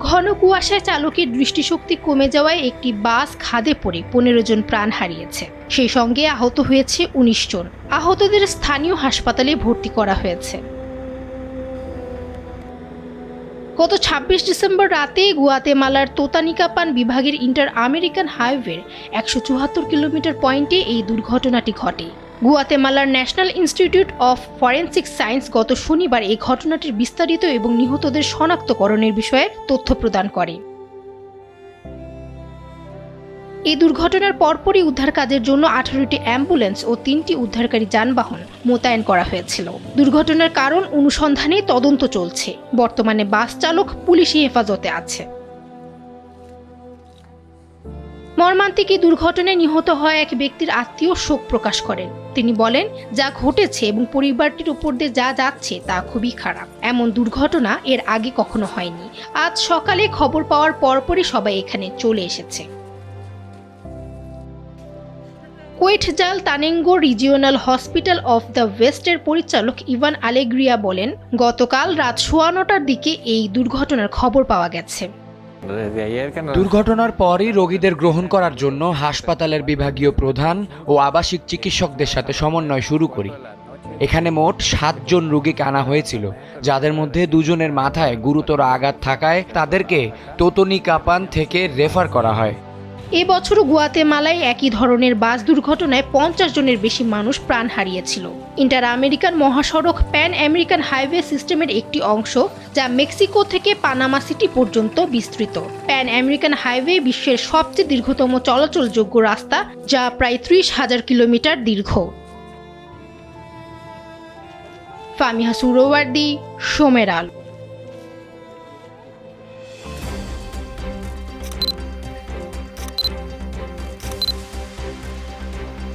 ঘন কুয়াশায় চালকের দৃষ্টিশক্তি কমে যাওয়ায় একটি বাস খাদে পড়ে 15 জন প্রাণ হারিয়েছে। সেই সঙ্গে আহত হয়েছে 19 জন। আহতদের স্থানীয় হাসপাতালে ভর্তি করা হয়েছে। গত 26 ডিসেম্বর রাতে গুয়াতেমালার তোতানিকাপান বিভাগের ইন্টার আমেরিকান হাইওয়ের 174 কিলোমিটার পয়েন্টে এই দুর্ঘটনাটি ঘটে। গুয়াতেমালার national institute of forensic science গত শনিবার এই ঘটনাটির বিস্তারিত এবং নিহতদের শনাক্তকরণের বিষয়ে তথ্য প্রদান করে। এই দুর্ঘটনার পরপরই উদ্ধার কাজের জন্য 18টি অ্যাম্বুলেন্স ও 3টি উদ্ধারকারী যানবাহন মোতায়েন করা হয়েছিল। দুর্ঘটনার কারণ অনুসন্ধানে তদন্ত চলছে। বর্তমানে বাস চালক পুলিশি হেফাজতে আছে। মর্মান্তিক এই দুর্ঘটনায় নিহত হওয়া এক ব্যক্তির আত্মীয় শোক প্রকাশ করেন। তিনি বলেন, যা ঘটেছে এবং পরিবারটির উপর দিয়ে যা যাচ্ছে তা খুবই খারাপ। এমন দুর্ঘটনা এর আগে কখনো হয়নি। আজ সকালে খবর পাওয়ার পরপরই সবাই এখানে চলে এসেছে। কোয়েটজাল তানেঙ্গো রিজিওনাল হসপিটাল অফ দ্য ওয়েস্টের পরিচালক ইভান আলেগ্রিয়া বলেন, গতকাল রাত 9:15টার দিকে এই দুর্ঘটনার খবর পাওয়া গেছে। দুর্ঘটনার পরই রোগীদের গ্রহণ করার জন্য হাসপাতালের বিভাগীয় প্রধান ও আবাসিক চিকিৎসকদের সাথে সমন্বয় শুরু করি। এখানে মোট 7 জন রোগীকে আনা হয়েছিল, যাদের মধ্যে 2 জনের মাথায় গুরুতর আঘাত থাকায় তাদেরকে তোতানিকাপান থেকে রেফার করা হয়। এ বছরও গুয়াতেমালায় একই ধরনের বাস দুর্ঘটনায় 50 জনের বেশি মানুষ প্রাণ হারিয়েছিল। ইন্টার আমেরিকান মহাসড়ক প্যান আমেরিকান হাইওয়ে সিস্টেমের একটি অংশ, যা মেক্সিকো থেকে পানামা সিটি পর্যন্ত বিস্তৃত। প্যান আমেরিকান হাইওয়ে বিশ্বের সবচেয়ে দীর্ঘতম চলাচলযোগ্য রাস্তা, যা প্রায় 30,000 কিলোমিটার দীর্ঘ। ফামিহা সুহরাওয়ার্দী, সময়ের আলো।